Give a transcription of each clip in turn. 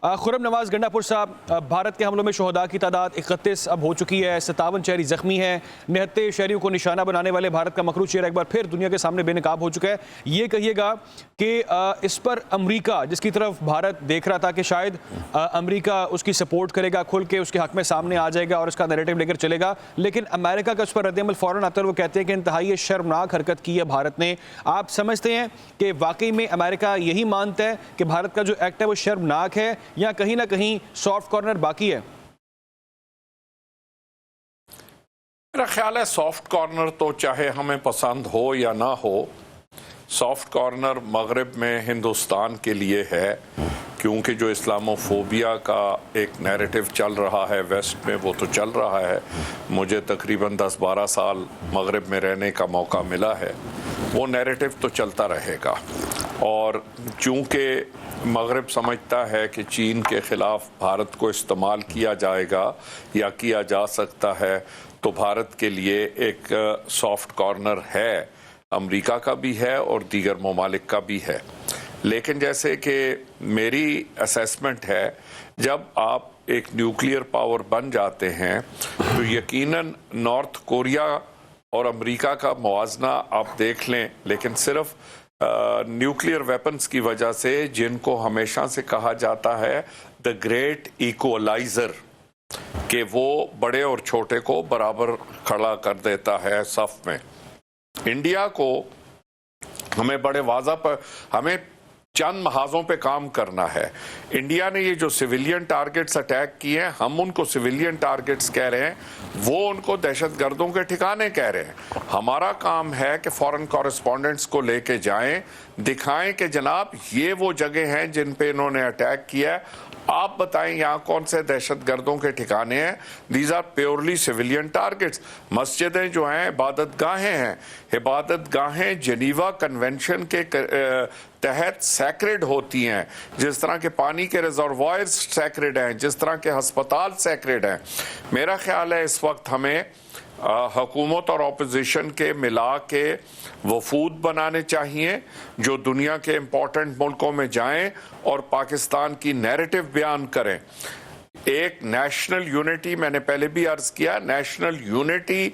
खुर्रम नवाज गंडापुर साहब, भारत के हमलों में शहदा की तादाद 31 अब हो चुकी है। 57 शहरी जख्मी हैं। 69 शहरियों को निशाना बनाने वाले भारत का मकरू चेहरा एक बार फिर दुनिया के सामने बेनकाब हो चुका है। ये कहिएगा कि इस पर अमेरिका, जिसकी तरफ भारत देख रहा था कि शायद अमेरिका उसकी सपोर्ट करेगा, खुल के उसके हक में सामने आ जाएगा और उसका नैरेटिव लेकर चलेगा, लेकिन अमेरिका का उस पर रद्दअमल फौरन आता है। वो कहते हैं कि इंतहाई शर्मनाक हरकत की है भारत ने। आप समझते हैं कि वाकई में अमेरिका यही मानता है कि भारत का जो एक्ट है वो शर्मनाक है, या कहीं ना कहीं सॉफ्ट कॉर्नर बाकी है? मेरा ख्याल है सॉफ्ट कॉर्नर तो चाहे हमें पसंद हो या ना हो, सॉफ्ट कॉर्नर मगरिब में हिंदुस्तान के लिए है, क्योंकि जो इस्लामोफोबिया का एक नैरेटिव चल रहा है वेस्ट में वो तो चल रहा है। मुझे तकरीबन 10-12 साल मगरिब में रहने का मौका मिला है। वो नैरेटिव तो चलता रहेगा, और चूँकि मगरिब समझता है कि चीन के ख़िलाफ़ भारत को इस्तेमाल किया जाएगा या किया जा सकता है, तो भारत के लिए एक सॉफ्ट कॉर्नर है, अमेरिका का भी है और दीगर ममालिक का भी है। लेकिन जैसे कि मेरी असेसमेंट है, जब आप एक न्यूक्लियर पावर बन जाते हैं तो यकीनन नॉर्थ कोरिया और अमेरिका का मुवाजना आप देख लें, लेकिन सिर्फ न्यूक्लियर वेपन्स की वजह से, जिनको हमेशा से कहा जाता है द ग्रेट इक्वलाइजर, कि वो बड़े और छोटे को बराबर खड़ा कर देता है सफ में। इंडिया को हमें बड़े वाज़ा पर हमें चंद महाजों पे काम करना है। इंडिया ने ये जो सिविलियन टारगेट्स अटैक किए हैं, हम उनको सिविलियन टारगेट्स कह रहे हैं, वो उनको दहशतगर्दों के ठिकाने कह रहे हैं। हमारा काम है कि फॉरेन कॉरेस्पॉन्डेंट्स को लेके जाएं, दिखाएं कि जनाब ये वो जगह हैं जिन पे इन्होंने अटैक किया है, आप बताएं यहाँ कौन से दहशतगर्दों के ठिकाने हैं। These are purely civilian targets. मस्जिदें जो हैं इबादत गाहें हैं। इबादत गाहें जेनीवा कन्वेंशन के तहत सैक्रेड होती हैं, जिस तरह के पानी के रिजर्वायर्स सैक्रेड हैं, जिस तरह के अस्पताल सैक्रेड हैं। मेरा ख्याल है इस वक्त हमें हुकूमत और अपोजिशन के मिला के वफूद बनाने चाहिए, जो दुनिया के इम्पोर्टेंट मुल्कों में जाएं और पाकिस्तान की नैरेटिव बयान करें। एक नेशनल यूनिटी, मैंने पहले भी अर्ज किया, नेशनल यूनिटी,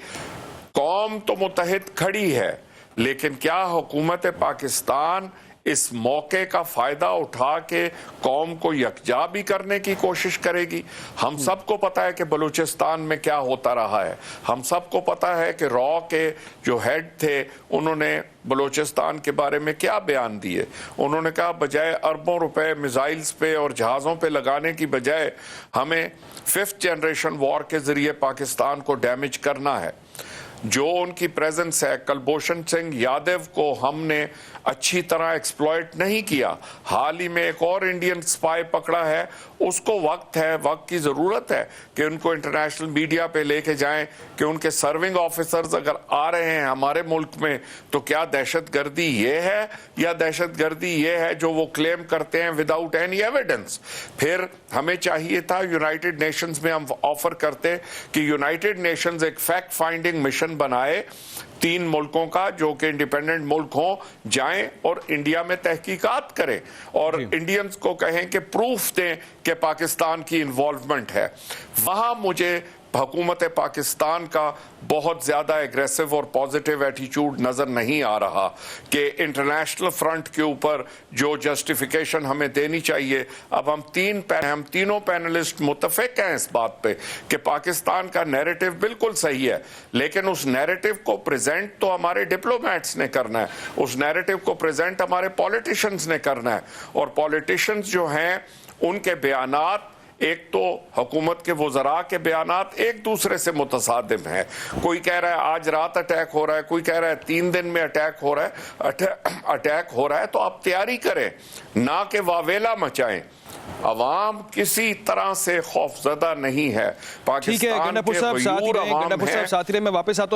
कौम तो मुत्तहिद खड़ी है, लेकिन क्या हुकूमत पाकिस्तान इस मौके का फ़ायदा उठा के कौम को यकजा भी करने की कोशिश करेगी? हम सबको पता है कि बलूचिस्तान में क्या होता रहा है। हम सबको पता है कि रॉ के जो हेड थे उन्होंने बलूचिस्तान के बारे में क्या बयान दिए। उन्होंने कहा बजाय अरबों रुपए मिसाइल्स पे और जहाज़ों पे लगाने की बजाय हमें 5th जनरेशन वॉर के ज़रिए पाकिस्तान को डैमेज करना है। जो उनकी प्रेजेंस है, कुलभूषण सिंह यादव को हमने अच्छी तरह एक्सप्लॉइट नहीं किया। हाल ही में एक और इंडियन स्पाई पकड़ा है, उसको वक्त है, वक्त की ज़रूरत है कि उनको इंटरनेशनल मीडिया पे लेके जाएं कि उनके सर्विंग ऑफिसर्स अगर आ रहे हैं हमारे मुल्क में, तो क्या दहशतगर्दी ये है या दहशतगर्दी ये है जो वो क्लेम करते हैं विदाउट एनी एविडेंस। फिर हमें चाहिए था, यूनाइटेड नेशंस में हम ऑफर करते कि यूनाइटेड नेशंस एक फैक्ट फाइंडिंग मिशन बनाए 3 मुल्कों का, जो कि इंडिपेंडेंट मुल्क हों, जाएं और इंडिया में तहकीकात करें और इंडियंस को कहें कि प्रूफ दें कि पाकिस्तान की इन्वॉल्वमेंट है। वहां मुझे हुकूमत पाकिस्तान का बहुत ज़्यादा एग्रेसिव और पॉजिटिव एटीट्यूड नज़र नहीं आ रहा कि इंटरनेशनल फ्रंट के ऊपर जो जस्टिफिकेशन हमें देनी चाहिए। अब हम तीनों पैनलिस्ट मुत्तफिक हैं इस बात पे कि पाकिस्तान का नैरेटिव बिल्कुल सही है, लेकिन उस नैरेटिव को प्रेजेंट तो हमारे डिप्लोमेट्स ने करना है, उस नैरेटिव को प्रेजेंट हमारे पॉलिटिशियंस ने करना है। और पॉलिटिशियंस जो हैं उनके बयानात, एक तो हुकूमत के वज़रा के बयानात एक दूसरे से मुतसादिम है। कोई कह रहा है आज रात अटैक हो रहा है, कोई कह रहा है 3 दिन में अटैक हो रहा है। अटैक हो रहा है तो आप तैयारी करें, ना कि वावेला मचाएं। अवाम किसी तरह से खौफजदा नहीं है। पाकिस्तान के गयूर अवाम हैं। मैं वापस आता हूं।